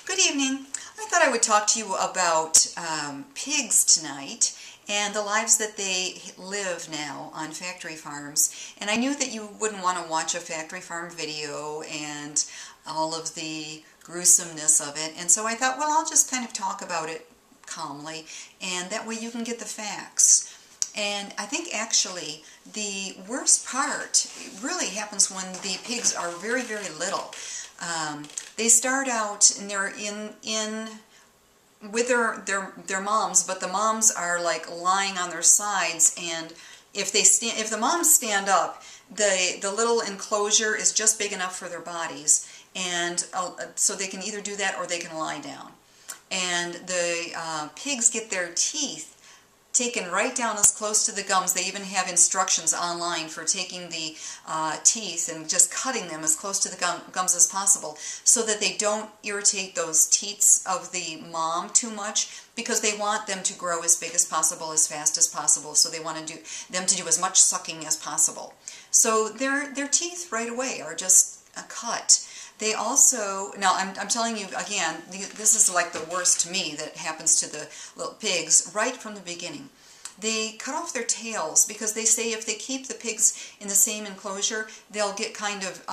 Good evening. I thought I would talk to you about pigs tonight and the lives that they live now on factory farms. And I knew that you wouldn't want to watch a factory farm video and all of the gruesomeness of it. And so I thought, well, I'll just kind of talk about it calmly, and that way you can get the facts. And I think actually the worst part really happens when the pigs are very, very little. They start out and they're in with their moms, but the moms are like lying on their sides, and if the moms stand up, the little enclosure is just big enough for their bodies, and so they can either do that or they can lie down. And the pigs get their teeth taken right down as close to the gums. They even have instructions online for taking the teeth and just cutting them as close to the gums as possible, so that they don't irritate those teats of the mom too much, because they want them to grow as big as possible, as fast as possible. So they want them to do as much sucking as possible. So their teeth right away are just cut. They also, now I'm telling you again, this is like the worst to me that happens to the little pigs right from the beginning. They cut off their tails because they say if they keep the pigs in the same enclosure, they'll get kind of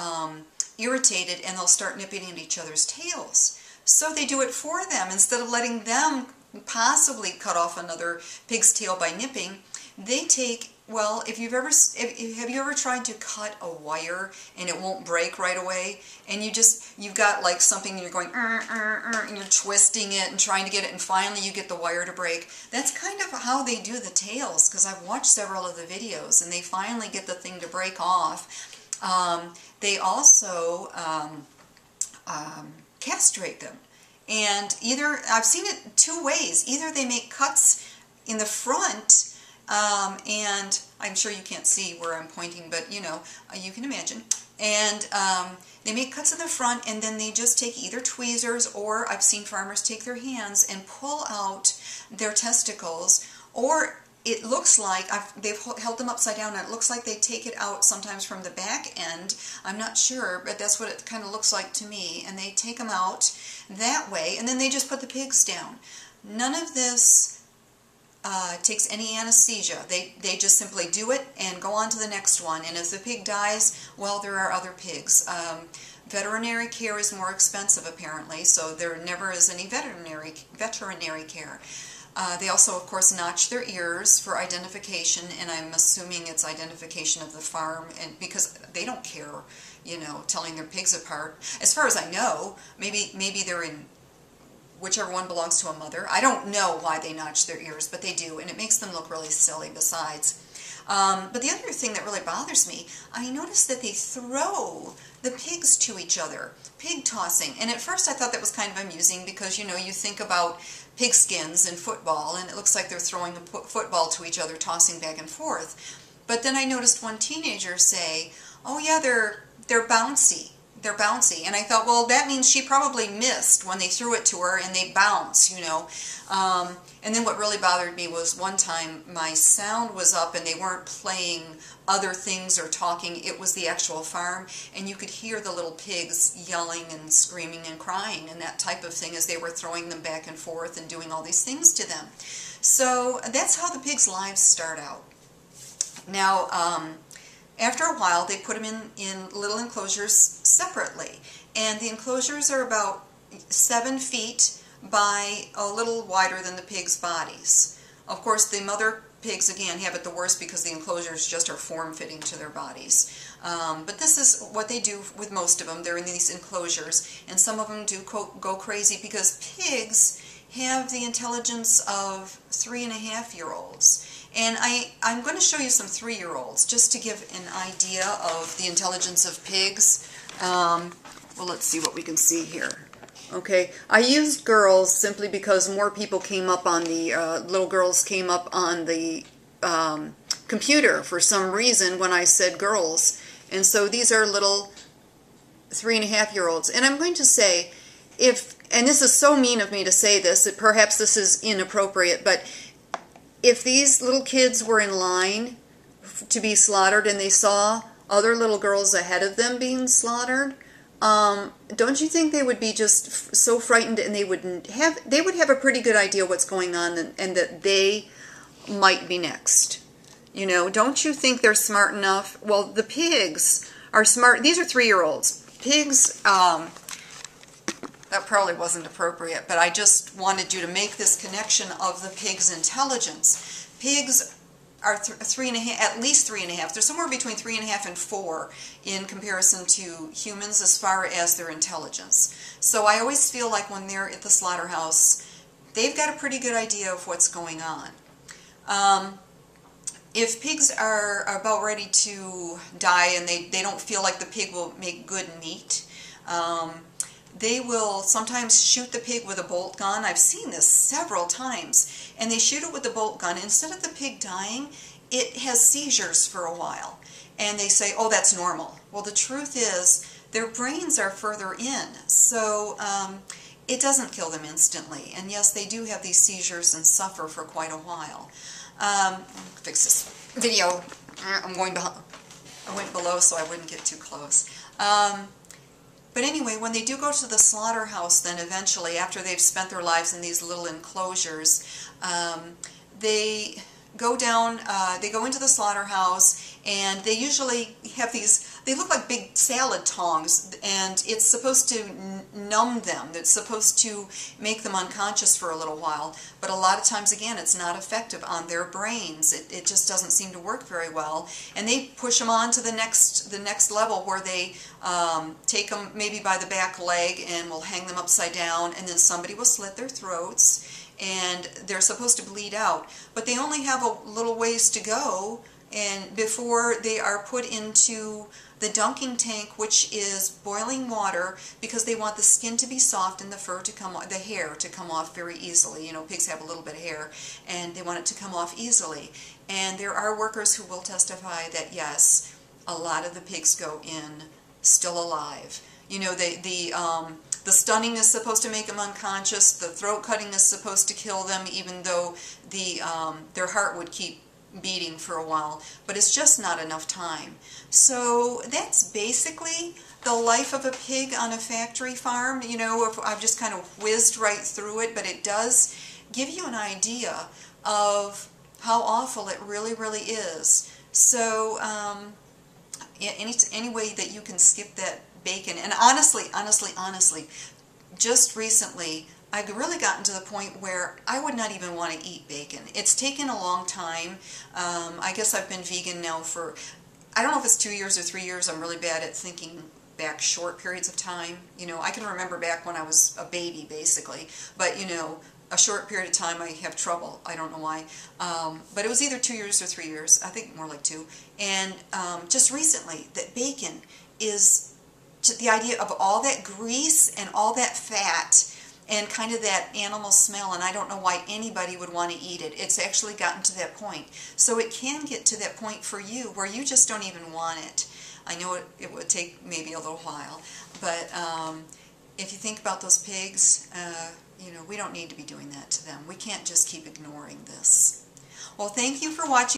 irritated and they'll start nipping at each other's tails. So they do it for them. Instead of letting them possibly cut off another pig's tail by nipping, they take, well, have you ever tried to cut a wire and it won't break right away, and you've got like something and you're going and you're twisting it and trying to get it, and finally you get the wire to break? That's kind of how they do the tails, because I've watched several of the videos and they finally get the thing to break off. They also castrate them, and I've seen it two ways. Either they make cuts in the front, and I'm sure you can't see where I'm pointing, but you know, you can imagine. And they make cuts in the front, and then they just take either tweezers, or I've seen farmers take their hands and pull out their testicles, or it looks like they've held them upside down, and it looks like they take it out sometimes from the back end. I'm not sure, but that's what it kind of looks like to me. And they take them out that way, and then they just put the pigs down. None of this takes any anesthesia. They just simply do it and go on to the next one. And if the pig dies, well, there are other pigs. Veterinary care is more expensive apparently, so there never is any veterinary care. They also, of course, notch their ears for identification, and I'm assuming it's identification of the farm, and because they don't care, you know, telling their pigs apart. As far as I know, maybe they're in whichever one belongs to a mother. I don't know why they notch their ears, but they do, and it makes them look really silly besides. But the other thing that really bothers me, I noticed that they throw the pigs to each other, pig tossing. And at first I thought that was kind of amusing, because, you know, you think about pig skins in football, and it looks like they're throwing a football to each other, tossing back and forth. But then I noticed one teenager say, oh yeah, they're bouncy. They're bouncy. And I thought, well, that means she probably missed when they threw it to her and they bounce, you know. And then what really bothered me was one time my sound was up and they weren't playing other things or talking. It was the actual farm, and you could hear the little pigs yelling and screaming and crying and that type of thing as they were throwing them back and forth and doing all these things to them. So that's how the pigs' lives start out. Now, after a while, they put them in little enclosures separately, and the enclosures are about 7 feet by a little wider than the pigs' bodies. Of course, the mother pigs, again, have it the worst because the enclosures just are form-fitting to their bodies. But this is what they do with most of them. They're in these enclosures, and some of them do go crazy, because pigs have the intelligence of 3.5-year-olds. And I'm going to show you some 3-year-olds just to give an idea of the intelligence of pigs. Well, let's see what we can see here. Okay, I used girls simply because more people came up on the, little girls came up on the computer for some reason when I said girls. And so these are little 3.5-year-olds. And I'm going to say, and this is so mean of me to say this, that perhaps this is inappropriate, but if these little kids were in line to be slaughtered and they saw other little girls ahead of them being slaughtered, don't you think they would be just so frightened, and they would have a pretty good idea what's going on, and that they might be next? You know, don't you think they're smart enough? Well, the pigs are smart. These are 3-year-olds. Pigs, that probably wasn't appropriate, but I just wanted you to make this connection of the pig's intelligence. Pigs are at least 3.5. They're somewhere between 3.5 and 4 in comparison to humans as far as their intelligence. So I always feel like when they're at the slaughterhouse, they've got a pretty good idea of what's going on. If pigs are about ready to die and they don't feel like the pig will make good meat, they will sometimes shoot the pig with a bolt gun. I've seen this several times. And they shoot it with the bolt gun. Instead of the pig dying, it has seizures for a while. And they say, oh, that's normal. Well, the truth is, their brains are further in. So it doesn't kill them instantly. And yes, they do have these seizures and suffer for quite a while. Fix this video. I went below so I wouldn't get too close. But anyway, when they do go to the slaughterhouse, then eventually, after they've spent their lives in these little enclosures, they go down, they go into the slaughterhouse, and they usually have these, they look like big salad tongs, and it's supposed to numb them. It's supposed to make them unconscious for a little while. But a lot of times, again, it's not effective on their brains. It just doesn't seem to work very well. And they push them on to the next level, where they take them maybe by the back leg and will hang them upside down, and then somebody will slit their throats, and they're supposed to bleed out. But they only have a little ways to go and before they are put into the dunking tank, which is boiling water, because they want the skin to be soft and the fur to come off, the hair to come off very easily. You know, pigs have a little bit of hair, and they want it to come off easily. And there are workers who will testify that yes, a lot of the pigs go in still alive. You know, the stunning is supposed to make them unconscious. The throat cutting is supposed to kill them, even though their heart would keep beating for a while, but it's just not enough time. So that's basically the life of a pig on a factory farm. You know, I've just kind of whizzed right through it, but it does give you an idea of how awful it really, really is. So any way that you can skip that bacon, and honestly, just recently, I've really gotten to the point where I would not even want to eat bacon. It's taken a long time. I guess I've been vegan now for, I don't know if it's 2 years or 3 years. I'm really bad at thinking back short periods of time. You know, I can remember back when I was a baby, basically. But, you know, a short period of time I have trouble. I don't know why. But it was either 2 years or 3 years. I think more like 2. And just recently, that bacon is the idea of all that grease and all that fat and kind of that animal smell, and I don't know why anybody would want to eat it. It's actually gotten to that point. So it can get to that point for you where you just don't even want it. I know it would take maybe a little while, but if you think about those pigs, you know, we don't need to be doing that to them. We can't just keep ignoring this. Well, thank you for watching.